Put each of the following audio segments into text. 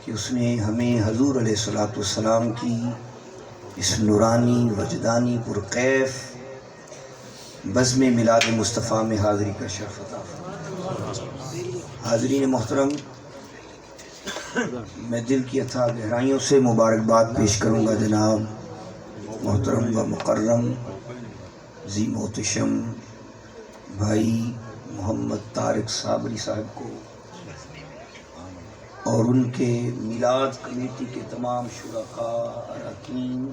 کہ اس نے ہمیں حضور علیہ الصلوۃ والسلام کی اس نورانی وجدانی پرکیف بزم میلاد مصطفیٰ میں حاضری کا شرف عطا فرمائے۔ حاضرین محترم، میں دل کی اتھاہ گہرائیوں سے مبارکباد پیش کروں گا جناب محترم و مکرم ذی محتشم بھائی محمد طارق صابری صاحب کو اور ان کے میلاد کمیٹی کے تمام شرکاء، اراکین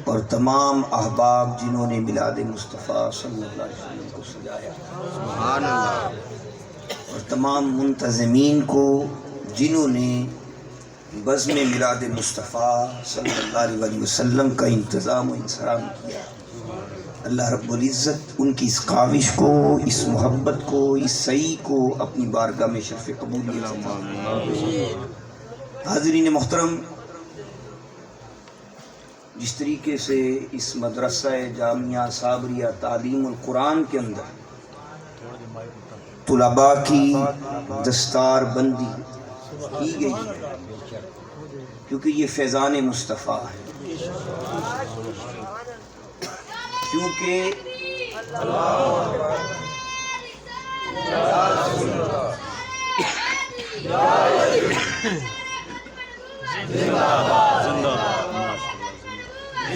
اور تمام احباب جنہوں نے میلاد مصطفیٰ صلی اللہ علیہ وسلم کو سجایا، سبحان اللہ، اور تمام منتظمین کو جنہوں نے بزم میلاد مصطفیٰ صلی اللہ علیہ وسلم کا انتظام و انصرام کیا۔ اللہ رب العزت ان کی اس کاوش کو، اس محبت کو، اس سعی کو اپنی بارگاہ میں شرف قبولیت عطا فرمائے۔ حاضرین محترم، جس طریقے سے اس مدرسہ جامعہ صابریہ تعلیم القرآن کے اندر طلباء کی دستار بندی کی گئی ہے، کیونکہ یہ فیضان مصطفیٰ ہے، کیونکہ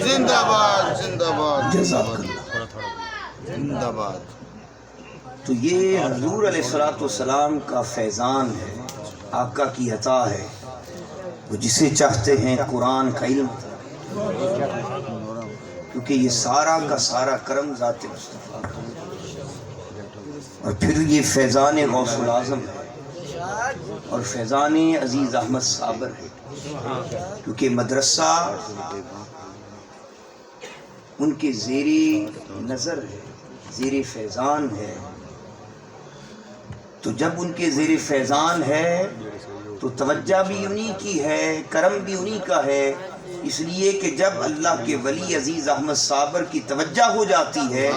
زندہ باد، زندہ باد، جزاک اللہ۔ زندہ باد۔ تو یہ حضور علیہ الصلوۃ والسلام کا فیضان ہے، آقا کی عطا ہے، وہ جسے چاہتے ہیں قرآن کا علم عطا ہے، کیونکہ یہ سارا کا سارا کرم ذات مصطفیٰ کا ہے۔ اور پھر یہ فیضان غوث العظم ہے اور فیضان عزیز احمد صابر ہے، کیونکہ مدرسہ ان کے زیر نظر ہے، زیر فیضان ہے۔ تو جب ان کے زیر فیضان ہے تو توجہ بھی انہی کی ہے، کرم بھی انہی کا ہے، اس لیے کہ جب اللہ کے ولی عزیز احمد صابر کی توجہ ہو جاتی ہے،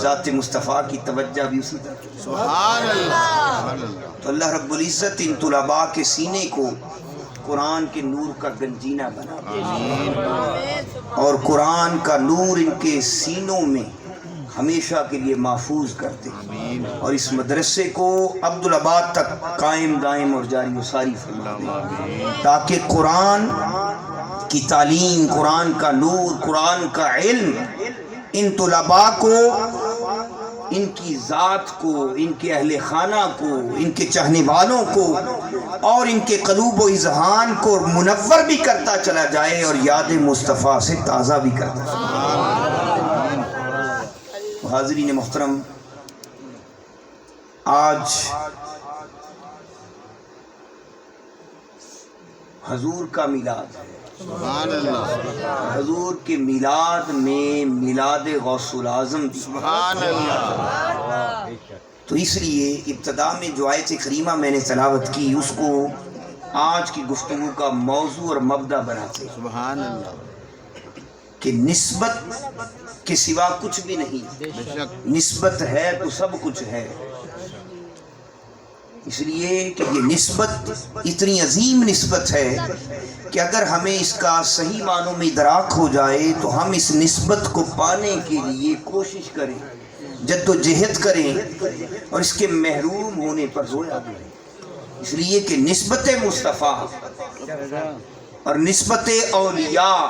ذات مصطفیٰ کی توجہ بھی اسی طرح۔ سبحان اللہ۔ تو اللہ رب العزت ان طلباء کے سینے کو قرآن کے نور کا گنجینہ بنا دے، اور قرآن کا نور ان کے سینوں میں ہمیشہ کے لیے محفوظ کرتے، اور اس مدرسے کو عبدالآباد تک قائم دائم اور جاری و ساری فرما دے، تاکہ قرآن کی تعلیم، قرآن کا نور، قرآن کا علم ان طلباء کو، ان کی ذات کو، ان کے اہل خانہ کو، ان کے چاہنے والوں کو اور ان کے قلوب و اذہان کو منور بھی کرتا چلا جائے اور یاد مصطفیٰ سے تازہ بھی کرتا چلا جائے۔ حاضرین محترم، آج حضور کا میلاد ہے، سبحان اللہ، حضور کے میلاد میں میلاد غوث العظم بھی، سبحان اللہ۔ تو اس لیے ابتدا میں جو آیت کریمہ میں نے تلاوت کی، اس کو آج کی گفتگو کا موضوع اور مبدا بناتے ہیں سبحان اللہ، کہ نسبت کے سوا کچھ بھی نہیں، بے شک، نسبت ہے تو سب کچھ ہے۔ اس لیے کہ یہ نسبت اتنی عظیم نسبت ہے کہ اگر ہمیں اس کا صحیح معنوں میں ادراک ہو جائے تو ہم اس نسبت کو پانے کے لیے کوشش کریں، جد و جہد کریں، اور اس کے محروم ہونے پر رویا کریں۔ اس لیے کہ نسبت مصطفیٰ اور نسبت اولیاء،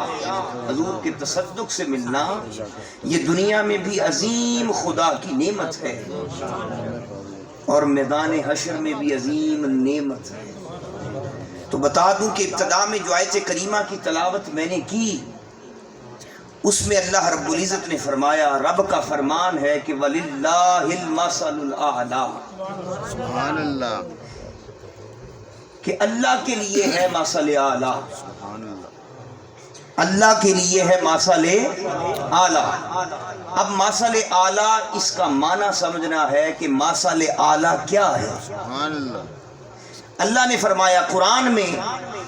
حضور کے تصدق سے ملنا، یہ دنیا میں بھی عظیم خدا کی نعمت ہے اور میدان حشر میں بھی عظیم نعمت ہے۔ تو بتا دوں کہ ابتدا میں جو آیت کریمہ کی تلاوت میں نے کی، اس میں اللہ رب العزت نے فرمایا، رب کا فرمان ہے کہ وَلِلَّهِ الْمَثَلُ الْأَعْلَى، سبحان اللہ، کہ اللہ کے لیے ہے مثل اعلیٰ، سبحان اللہ، اللہ کے لیے ہے مثل اعلیٰ۔ اب مثل اعلیٰ، اس کا معنی سمجھنا ہے کہ مثل اعلیٰ کیا ہے۔ سبحان اللہ، اللہ نے فرمایا قرآن میں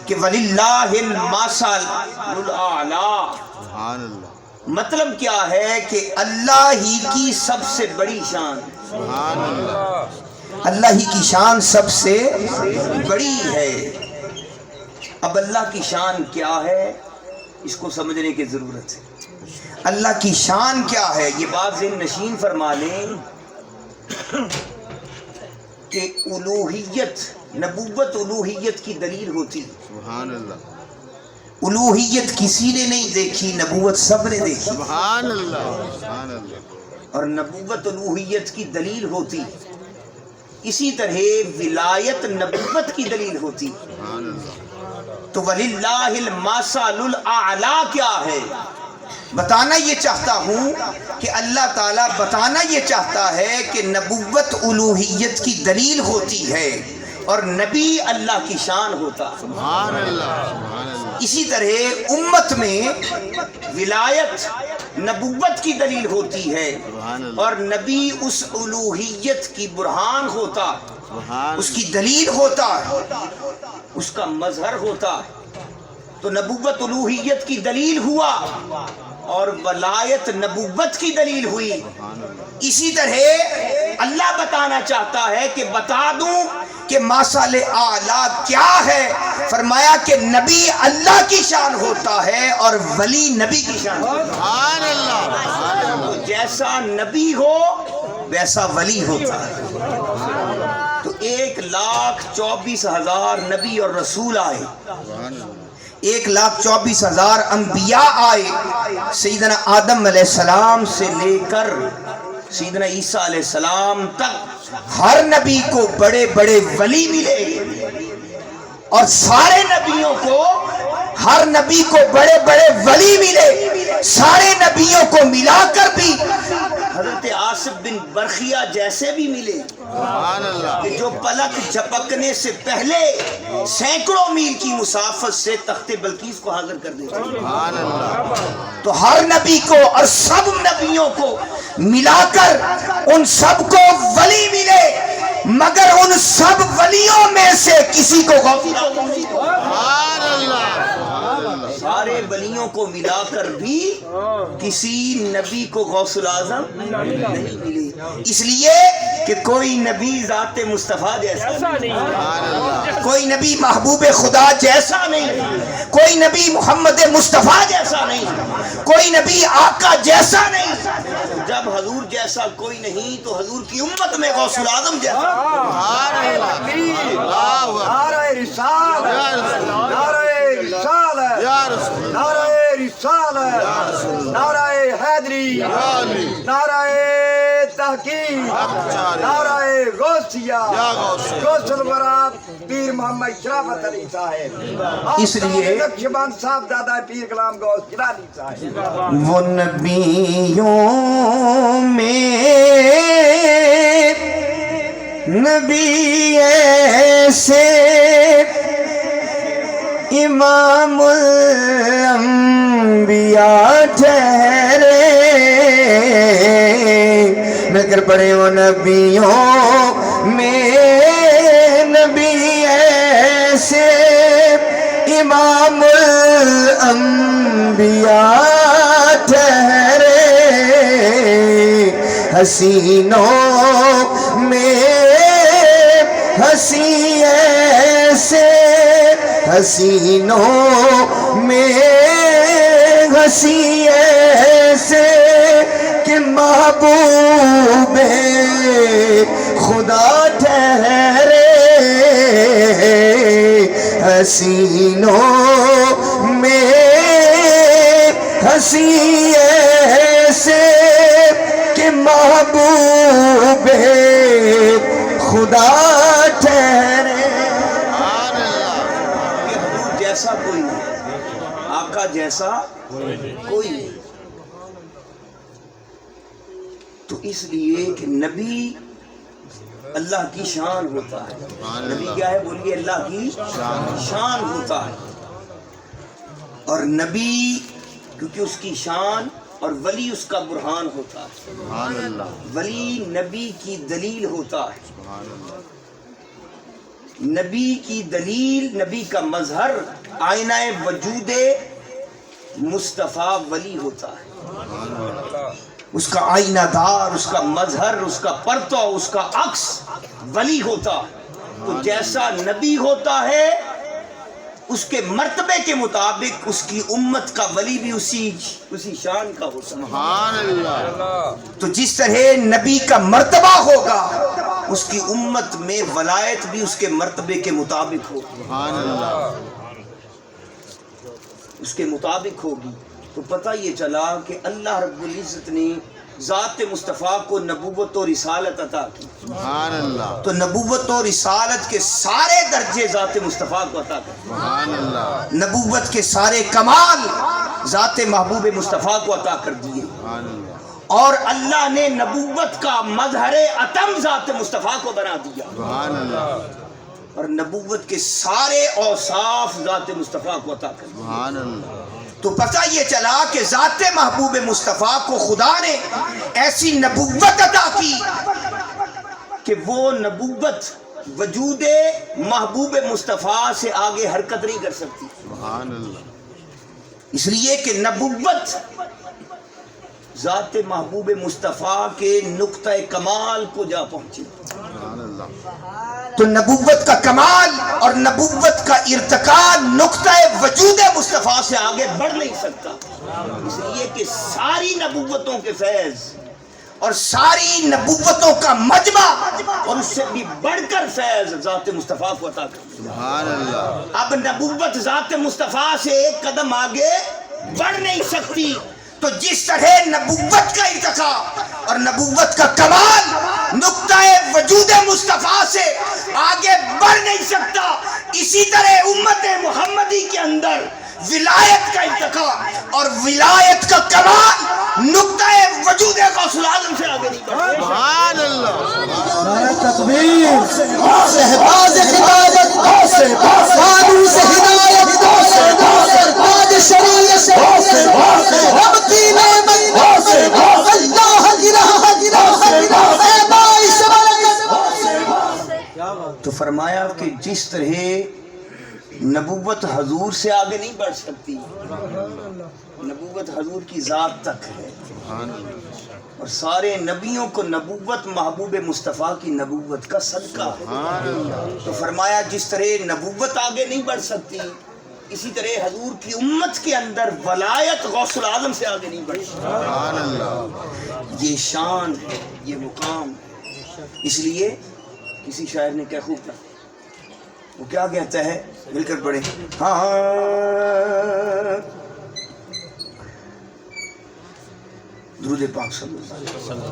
کہ وَلِلَّهِ الْمَثَلُ الْأَعْلَى، سبحان اللہ، مطلب کیا ہے کہ اللہ ہی کی سب سے بڑی شان، سبحان اللہ، اللہ ہی کی شان سب سے بڑی ہے۔ اب اللہ کی شان کیا ہے اس کو سمجھنے کی ضرورت ہے. اللہ کی شان کیا ہے یہ بات ذہن نشین فرما لیں کہ الوہیت، نبوت الوہیت کی دلیل ہوتی. سبحان اللہ. الوہیت کسی نے نہیں دیکھی، نبوت سب نے دیکھی. سبحان اللہ. سبحان اللہ. اور نبوت الوہیت کی دلیل ہوتی. اسی طرح ولایت نبوت کی دلیل ہوتی. سبحان اللہ. تو وَلِلَّهِ الْمَثَلُ الْأَعْلَىٰ کیا ہے؟ بتانا یہ چاہتا ہوں کہ اللہ تعالیٰ بتانا یہ چاہتا ہے کہ نبوت الوہیت کی دلیل ہوتی ہے اور نبی اللہ کی شان ہوتا. سبحان اللہ. سبحان اللہ. اسی طرح امت میں ولایت نبوت کی دلیل ہوتی ہے سبحان اللہ. اور نبی اس الوہیت کی برہان ہوتا، سبحان اس کی دلیل ہوتا ہے، اس کا مظہر ہوتا ہے. تو نبوت الوہیت کی دلیل ہوا اور ولایت نبوت کی دلیل ہوئی. سبحان اللہ. اسی طرح اللہ بتانا چاہتا ہے کہ بتا دوں کہ مثل اعلیٰ کیا ہے. فرمایا کہ نبی اللہ کی شان ہوتا ہے اور ولی نبی کی شان ہوتا ہے. سبحان اللہ. سبحان اللہ. تو جیسا نبی ہو ویسا ولی ہوتا ہے. تو 1,24,000 نبی اور رسول آئے، سبحان اللہ. 1,24,000 انبیاء آئے، سیدنا آدم علیہ السلام سے لے کر سیدنا عیسیٰ علیہ السلام تک ہر نبی کو بڑے بڑے ولی ملے اور سارے نبیوں کو، ہر نبی کو بڑے بڑے ولی ملے. سارے نبیوں کو ملا کر بھی حضرت آصف بن برخیہ جیسے بھی ملے سبحان اللہ. کہ جو پلک جھپکنے سے پہلے سینکڑوں میل کی مسافت سے تخت بلقیس کو حاضر کر دیتے. سبحان اللہ. تو ہر نبی کو اور سب نبیوں کو ملا کر ان سب کو ولی ملے، مگر ان سب ولیوں میں سے کسی کو غوث اعظم نہیں ملا. سبحان اللہ. سارے ولیوں کو ملا کر بھی کسی نبی کو غوث الاعظم نہیں ملی، اس لیے کہ کوئی نبی ذات مصطفیٰ جیسا نہیں، کوئی نبی محبوب خدا جیسا نہیں، کوئی نبی محمد مصطفیٰ جیسا نہیں، کوئی نبی آقا جیسا نہیں. جب حضور جیسا کوئی نہیں تو حضور کی امت میں غوث الاعظم جیسا. سبحان اللہ. اللہ اکبر. نعرہ رسالت، نعرہ رسالت، یا رسول اللہ. نعرہ رسالت، نعرہ حیدری، نعرہ تحقیق، نعرہ غوثیہ، یا غوثیہ. غوث الورا پیر محمد شرافت علی صاحب، اس لیے نقشبند صاحب دادا پیر غلام غوث گیلانی صاحب. وہ نبیوں میں نبی ایسے امام الانبیاء ٹھہرے، مگر پڑے وہ نبیوں میں نبی ایسے امام الانبیاء ٹھہرے، حسینوں میں ہنسی ایسے، حسینوں میں ہنسی ایسے کہ محبوب خدا ٹھہرے، حسینوں میں ہنسی ایسے کہ محبوب خدا ٹھہرے. حضور جیسا کوئی نہیں، آقا جیسا کوئی نہیں. تو اس لیے کہ نبی اللہ کی شان ہوتا ہے. نبی کیا ہے بولیے؟ اللہ کی شان ہوتا ہے. اور نبی کیونکہ اس کی شان اور ولی اس کا برہان ہوتا ہے. سبحان اللہ. ولی نبی کی دلیل ہوتا ہے. سبحان اللہ. نبی کی دلیل، نبی کا مظہر آئینہ وجود مصطفیٰ ولی ہوتا ہے. اس کا آئینہ دار، اس کا مظہر، اس کا پرتو، اس کا عکس ولی ہوتا ہے. تو جیسا نبی ہوتا ہے اس کے مرتبے کے مطابق اس کی امت کا ولی بھی اسی شان کا ہوتا ہے۔ سبحان اللہ تو جس طرح نبی کا مرتبہ ہوگا اس کی امت میں ولایت بھی اس کے مرتبے کے مطابق ہوگی، سبحان اللہ اس کے مطابق ہوگی۔ تو پتہ یہ چلا کہ اللہ رب العزت نے ذات مصطفیٰ کو نبوت و رسالت عطا کی، سبحان اللہ تو نبوت و رسالت کے سارے درجے ذات مصطفیٰ کو عطا کر، سبحان اللہ نبوت کے سارے کمال ذات محبوب مصطفیٰ کو عطا کر دیے، سبحان اللہ اور اللہ نے نبوت کا مظہر اتم ذات مصطفیٰ کو بنا دیا، سبحان اللہ اور نبوت کے سارے اوصاف ذات مصطفیٰ کو عطا کر دیا۔ سبحان اللہ تو پتہ یہ چلا کہ ذات محبوب مصطفیٰ کو خدا نے ایسی نبوت عطا کی کہ وہ نبوت وجود محبوب مصطفیٰ سے آگے حرکت نہیں کر سکتی، سبحان اللہ اس لیے کہ نبوت ذات محبوب مصطفیٰ کے نقطہ کمال کو جا پہنچی، سبحان اللہ تو نبوت کا کمال اور نبوت کا ارتقاء نقطہ وجود مصطفیٰ سے آگے بڑھ نہیں سکتا، اس لیے کہ ساری نبوتوں کے فیض اور ساری نبوتوں کا مجمع اور اس سے بھی بڑھ کر فیض ذات مصطفیٰ کو عطا کر دیا۔ سبحان اللہ اب نبوت ذات مصطفیٰ سے ایک قدم آگے بڑھ نہیں سکتی، تو جس طرح نبوت کا ارتقاء اور نبوت کا کمال نقطہ وجود مصطفیٰ سے آگے بڑھ نہیں سکتا، اسی طرح امت محمدی کے اندر ولایت کا ارتقاء اور ولایت کا کمال نقطہ وجود غوث العظم سے آگے نہیں بڑھ سکتا۔ سبحان اللہ نعرہ تکبیر، شہباز خلافت، فانوس ہدایت، سرتاج شریعت، رب کی نعمت، اللہ کی رحمت، اے باعث برکت۔ تو فرمایا کہ جس طرح نبوت حضور سے آگے نہیں بڑھ سکتی، نبوت حضور کی ذات تک ہے، سبحان اللہ اور سارے نبیوں کو نبوت محبوب مصطفیٰ کی نبوت کا صدقہ ہے، سبحان اللہ تو فرمایا جس طرح نبوت آگے نہیں بڑھ سکتی اسی طرح حضور کی امت کے اندر ولایت غوث العظم سے آگے نہیں بڑھ سکتی۔ سبحان اللہ یہ شان ہے، یہ مقام ہے، اس لیے کسی شاعر نے کیا خوب کہا، وہ کیا کہتا ہے، مل کر پڑھیں، ہاں درود پاک صلی اللہ علیہ وسلم۔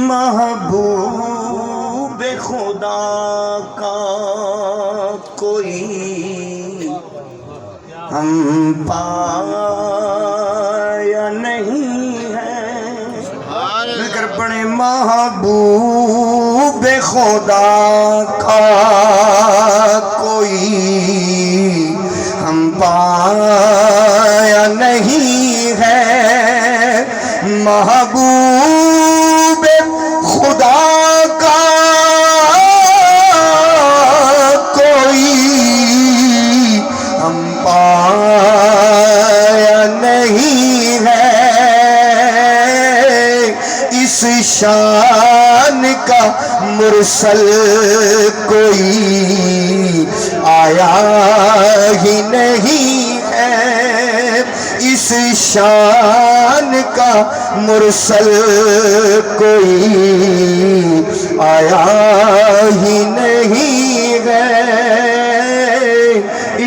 محبوب خدا کا کوئی ہم پایا نہیں ہے، مل کر پڑھیں، محبوب خدا کا کوئی ہم پایا نہیں ہے، محبوب خدا کا کوئی ہم پایا نہیں ہے، اس شان کا مرسل کوئی آیا ہی نہیں ہے، اس شان کا مرسل کوئی آیا ہی نہیں ہے،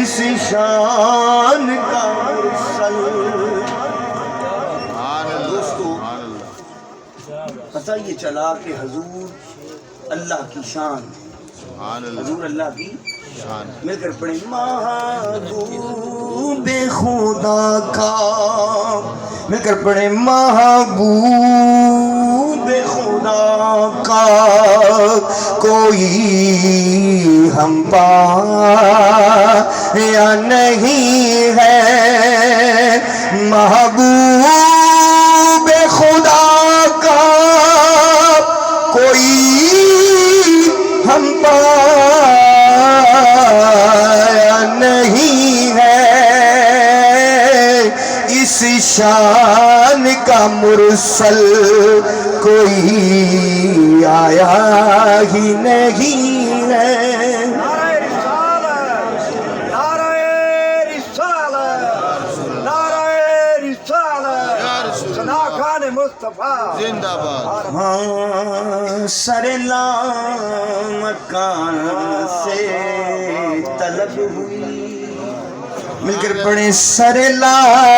اس شان کا مرسل۔ دوستو پتہ یہ چلا کہ حضور اللہ کی شان، سبحان اللہ حضور اللہ کی شان مل کر پڑھیں، محبوب خدا کا، مل کر پڑھیں، محبوب خدا کا کوئی ہم پایا نہیں ہے، محبوب خدا کا کوئی ہم پایا نہیں ہے، اس شان کا مرسل کوئی آیا ہی نہیں ہے. نعرہ رسالت، نعرہ رسالت، ثنا خان مصطفیٰ زندہ باد. ہاں سر لامکان سے طلب ہوئی. مل کر پڑھیں. سر لامکان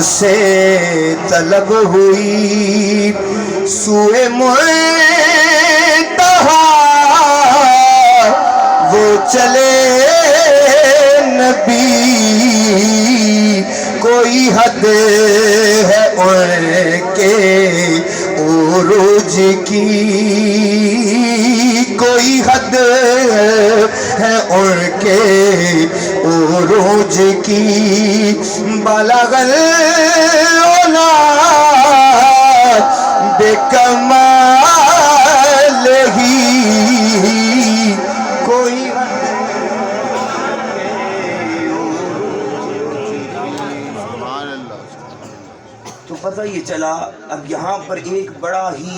سے طلب ہوئی سوئے منتہا وہ چلے نبی. کوئی حد ہے ان کے عروج کی، کوئی حد ہے ان کے عروج کی. بلغ الاولاد بکمال ہی کوئی سبحان اللہ. تو پتہ یہ چلا اب یہاں پر ایک بڑا ہی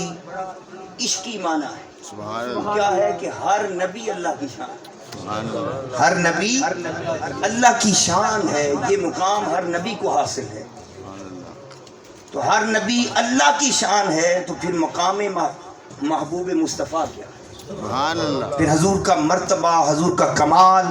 عشقی معنی ہے. سبحان اللہ. کیا ہے کہ ہر نبی اللہ کی شان، سبحان اللہ. ہر نبی اللہ کی شان ہے. یہ مقام ہر نبی کو حاصل ہے. تو ہر نبی اللہ کی شان ہے، تو پھر مقام محبوب مصطفیٰ کیا ہے؟ سبحان اللہ. پھر حضور کا مرتبہ، حضور کا کمال،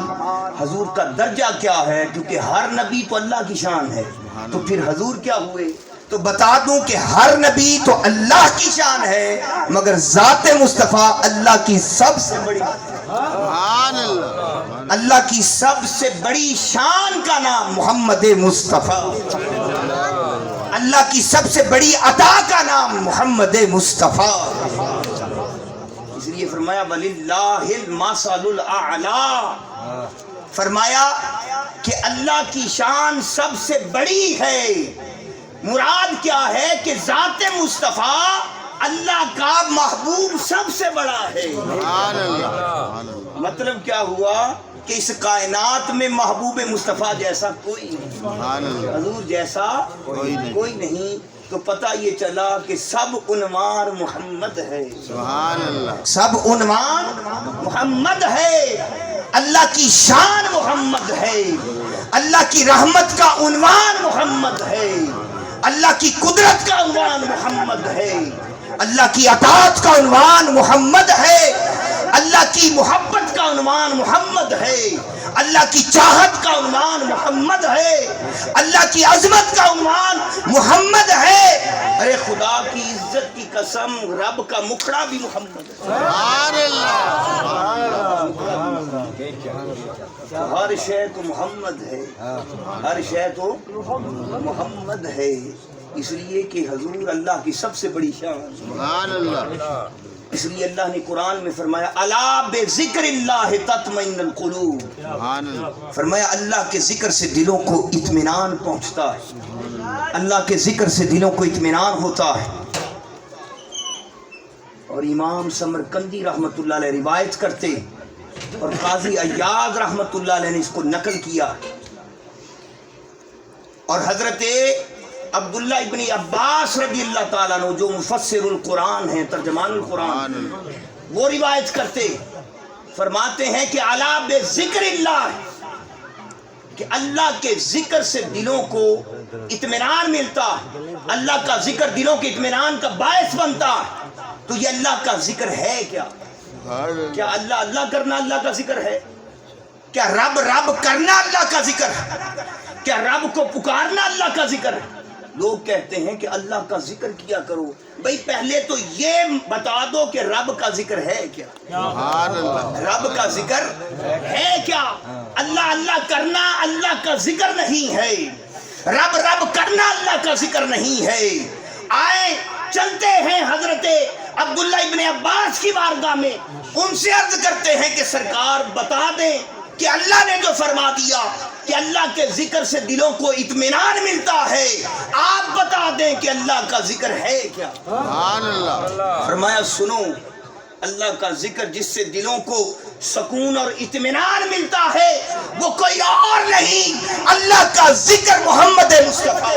حضور کا درجہ کیا ہے؟ کیونکہ ہر نبی تو اللہ کی شان ہے، تو پھر حضور کیا ہوئے؟ تو بتا دوں کہ ہر نبی تو اللہ کی شان ہے، مگر ذات مصطفیٰ اللہ کی سب سے بڑی، سبحان اللہ. اللہ کی سب سے بڑی شان کا نام محمد مصطفیٰ، اللہ کی سب سے بڑی عطا کا نام محمد مصطفیٰ. اس لیے فرمایا وَلِلَّهِ الْمَثَلُ الْأَعْلَىٰ، فرمایا کہ اللہ کی شان سب سے بڑی ہے. مراد کیا ہے کہ ذات مصطفیٰ اللہ کا محبوب سب سے بڑا ہے. سبحان اللہ. سبحان اللہ. مطلب کیا ہوا کہ اس کائنات میں محبوب مصطفیٰ جیسا کوئی نہیں، سبحان اللہ. حضور جیسا کوئی نہیں. تو پتہ یہ چلا کہ سب عنوان محمد ہے، سبحان اللہ. سب عنوان محمد ہے. اللہ کی شان محمد ہے، اللہ کی رحمت کا عنوان محمد ہے، اللہ کی قدرت کا عنوان محمد ہے، اللہ کی اطاعت کا عنوان محمد ہے، اللہ کی محبت کا عنوان محمد ہے، اللہ کی چاہت کا عنوان محمد ہے، اللہ کی عظمت کا عنوان محمد ہے. ارے خدا کی عزت کی قسم، رب کا مکھڑا بھی محمد ہے. سبحان اللہ. ہر شے تو محمد ہے، ہر شے تو محمد ہے. اس لیے کہ حضور اللہ کی سب سے بڑی شان. سبحان اللہ. اس لیے اللہ نے قرآن میں فرمایا الا بذکر اللہ تطمئن القلوب، سبحان اللہ. فرمایا اللہ کے ذکر سے دلوں کو اطمینان پہنچتا ہے، اللہ کے ذکر سے دلوں کو اطمینان ہوتا ہے. اور امام سمرقندی رحمۃ اللہ علیہ روایت کرتے، اور قاضی عیاض رحمۃ اللہ علیہ نے اس کو نقل کیا، اور حضرت عبداللہ ابن عباس رضی اللہ تعالیٰ عنہ جو مفسر القرآن ہیں، ترجمان القرآن، وہ روایت کرتے، فرماتے ہیں کہ الا بذکر اللہ، کہ اللہ کے ذکر سے دلوں کو اطمینان ملتا ہے، اللہ کا ذکر دلوں کے اطمینان کا باعث بنتا ہے. تو یہ اللہ کا ذکر ہے کیا؟ کیا اللہ اللہ کرنا اللہ کا ذکر ہے؟ کیا رب رب کرنا اللہ کا ذکر ہے؟ کیا رب کو پکارنا اللہ کا ذکر ہے؟ لوگ کہتے ہیں کہ اللہ کا ذکر کیا کرو. بھئی پہلے تو یہ بتا دو کہ رب کا ذکر ہے کیا؟ سبحان اللہ. رب کا ذکر ہے کیا؟ اللہ اللہ کرنا اللہ کا ذکر نہیں ہے، رب رب کرنا اللہ کا ذکر نہیں ہے. آئے چلتے ہیں حضرت عبداللہ ابن عباس کی بارگاہ میں، ان سے عرض کرتے ہیں کہ سرکار بتا دیں کہ اللہ نے جو فرما دیا کہ اللہ کے ذکر سے دلوں کو اطمینان ملتا ہے، آپ بتا دیں کہ اللہ کا ذکر ہے کیا؟ سبحان اللہ. فرمایا سنو، اللہ کا ذکر جس سے دلوں کو سکون اور اطمینان ملتا ہے وہ کوئی اور نہیں، اللہ کا ذکر محمد مصطفیٰ.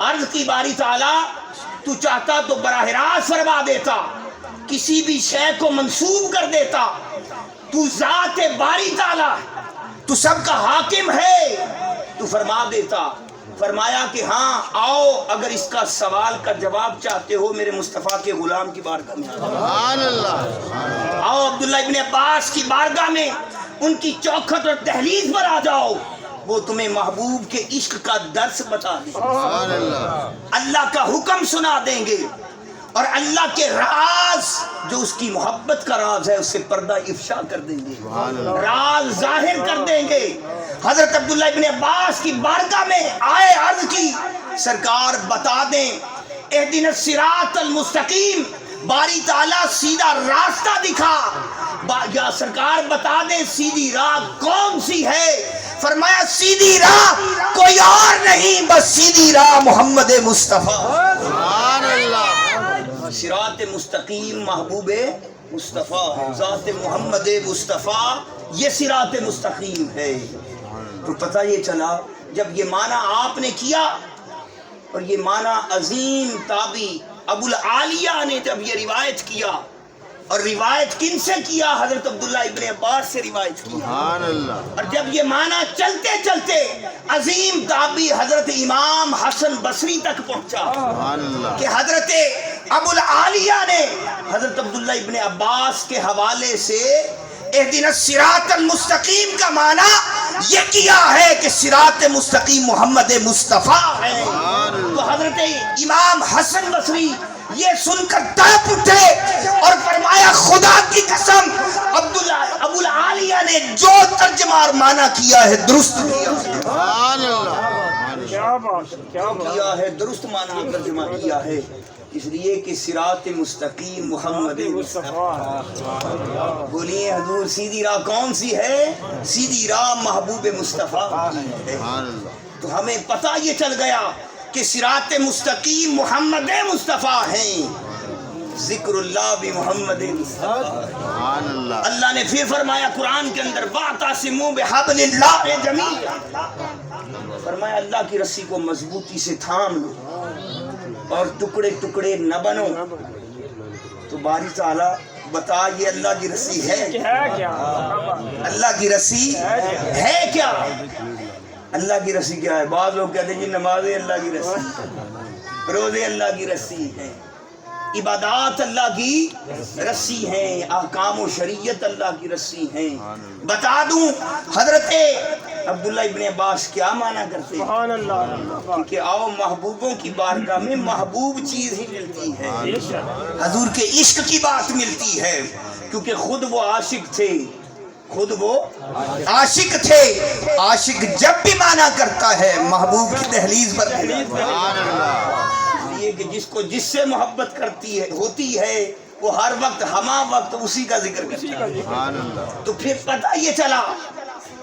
عرض کی باری تعالیٰ تو چاہتا تو براہ راست فرما دیتا، کسی بھی شے کو منسوب کر دیتا، تو ذات باری تعالیٰ، تو سب کا حاکم ہے، تو فرما دیتا۔ فرمایا کہ ہاں آؤ، اگر اس کا سوال کا جواب چاہتے ہو میرے مصطفیٰ کے غلام کی بارگاہ میں سبحان اللہ، آؤ، عبداللہ ابن عباس کی بارگاہ میں ان کی چوکھٹ اور دہلیز پر آ جاؤ، وہ تمہیں محبوب کے عشق کا درس بتا دیں، سبحان اللہ، اللہ کا حکم سنا دیں گے، اور اللہ کے راز جو اس کی محبت کا راز ہے اسے پردہ افشا کر دیں گے، راز ظاہر کر دیں گے۔ حضرت عبداللہ ابن عباس کی بارگاہ میں آئے، عرض کی سرکار بتا دیں اہدنا الصراط المستقیم، باری تعالیٰ سیدھا راستہ دکھا، یا سرکار بتا دیں سیدھی راہ کون سی ہے؟ فرمایا سیدھی راہ کوئی اور نہیں، بس سیدھی راہ محمد مصطفیٰ، سبحان اللہ، صراط مستقیم محبوب مصطفیٰ ہے، ذات محمد مصطفیٰ یہ صراط مستقیم ہے۔ تو پتہ یہ چلا جب یہ معنی آپ نے کیا، اور یہ معنی عظیم تابعی ابو العالیہ نے جب یہ روایت کیا، اور روایت کن سے کیا؟ حضرت عبداللہ ابن عباس سے روایت کیا، سبحان اللہ، اور جب یہ معنی چلتے چلتے عظیم تابعی حضرت امام حسن بصری تک پہنچا سبحان اللہ، کہ حضرت ابو العالیہ نے حضرت عبداللہ ابن عباس کے حوالے سے اہدنا الصراط المستقیم کا معنی یہ کیا ہے کہ صراط مستقیم محمد مصطفیٰ ہے۔ تو حضرت امام حسن بصری یہ سن کر تڑپ اٹھے اور فرمایا خدا کی قسم ابو العالیہ نے جو ترجمہ اور معنی کیا ہے درست کیا ہے، سبحان اللہ، کیا ہے درست معنی ترجمہ کیا ہے، اس لیے کہ صراط مستقیم محمد مصطفیٰ۔ بولیے حضور سیدھی راہ کون سی ہے؟ سیدھی راہ محبوب مصطفیٰ کی ہے۔ سبحان اللہ، تو ہمیں پتہ یہ چل گیا کہ صراط مستقیم محمد مصطفیٰ ہیں، ذکر اللہ بھی محمد مصطفیٰ۔ سبحان اللہ، اللہ نے پھر فرمایا قرآن کے اندر وَاعْتَصِمُوا بِحَبْلِ اللَّهِ جَمِيعًا، فرمایا اللہ کی رسی کو مضبوطی سے تھام لو اور ٹکڑے ٹکڑے نہ بنو۔ تو باری تعالیٰ بتا یہ اللہ کی رسی ہے کیا؟ اللہ کی رسی ہے کیا؟ اللہ کی رسی کیا ہے؟ بعض لوگ کہتے ہیں جی نمازیں اللہ کی رسی، روزے اللہ کی رسی ہیں، عبادات اللہ کی رسی ہیں، احکام و شریعت اللہ کی رسی ہیں۔ بتا دوں حضرت عبداللہ ابن عباس کیا مانا کرتے ہیں کہ آؤ محبوبوں کی بارگاہ میں محبوب چیز ہی ملتی ہے، حضور کے عشق کی بات ملتی ہے، کیونکہ خود وہ عاشق تھے، خود وہ عاشق تھے۔ عاشق جب بھی مانا کرتا ہے محبوب کی دہلیز پر سبحان اللہ، کہ جس کو جس سے محبت کرتی ہے ہوتی ہے وہ ہر وقت ہما وقت اسی کا ذکر کرتا ہے۔ سبحان اللہ، تو پھر پتہ یہ چلا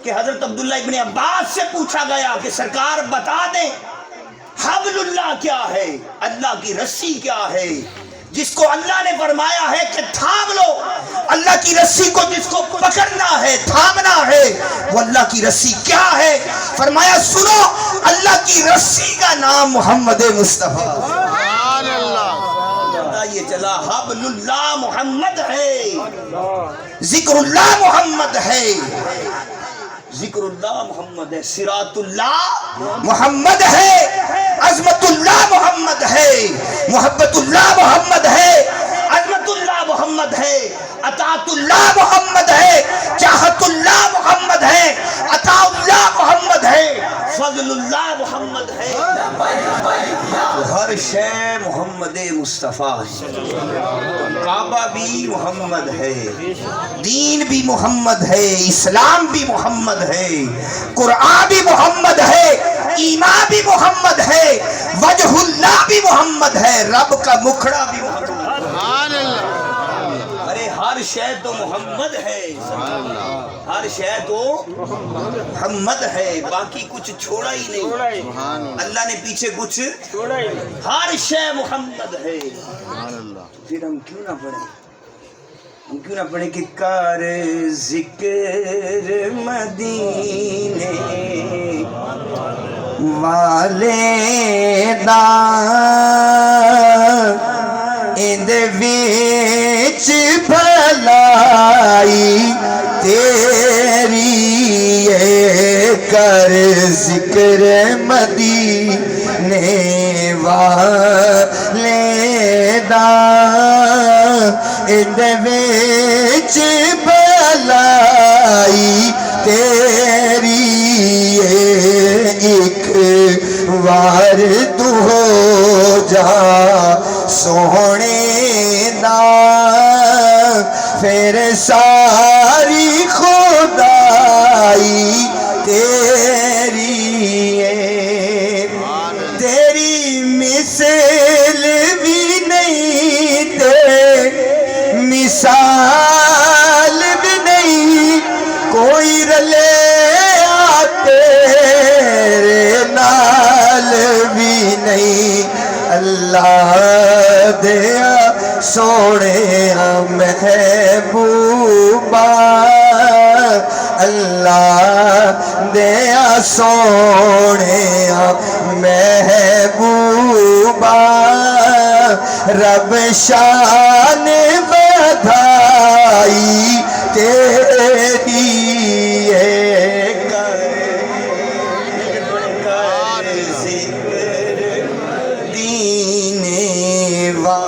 کہ حضرت عبداللہ ابن عباس سے پوچھا گیا کہ سرکار بتا دیں حبل اللہ کیا ہے، اللہ کی رسی کیا ہے، جس کو اللہ نے فرمایا ہے کہ تھام لو، اللہ کی رسی کو جس کو پکڑنا ہے تھامنا ہے وہ اللہ کی رسی کیا ہے؟ فرمایا سنو، اللہ کی رسی کا نام محمد مصطفیٰ۔ سبحان اللہ، پتہ یہ چلا حبل اللہ محمد ہے، ذکر اللہ محمد ہے، ذکر اللہ محمد ہے، صراط اللہ محمد ہے، عظمت اللہ محمد ہے، محبت اللہ محمد ہے، عظمت اللہ محمد ہے، اطاعت اللہ محمد ہے، چاہت اللہ محمد ہے، عطا اللہ محمد ہے، فضل اللہ محمد ہے۔ ہر شے محمد مصطفیٰ ہے، کعبہ بھی محمد ہے، دین بھی محمد ہے، اسلام بھی محمد ہے، قرآن بھی محمد ہے، ایمان بھی محمد ہے، وجہ اللہ بھی محمد ہے، رب کا مکھڑا بھی محمد ہے۔ سبحان اللہ، ارے ہر شے تو محمد ہے، ہر شے تو محمد ہے، باقی کچھ چھوڑا ہی نہیں، سبحان اللہ، اللہ نے پیچھے کچھ ہر شے محمد ہے۔ سبحان اللہ، پھر ہم کیوں نہ پڑھیں، ہم کیوں نہ پڑھیں کہ کر ذکر مدینے والدا اند وچ بھلائی تیری کر ذکر مدینے والدا اند وچ بھلائی تیری ایک وار تو ہو جا سونے دا پھر ساری خدائی تیری تیری مثل بھی نہیں تے مثال بھی نہیں کوئی رلے تیرے نال بھی نہیں اللہ دیا سونے محبوبا اللہ دیا سونے محبوبا رب شان بدھائی تیرے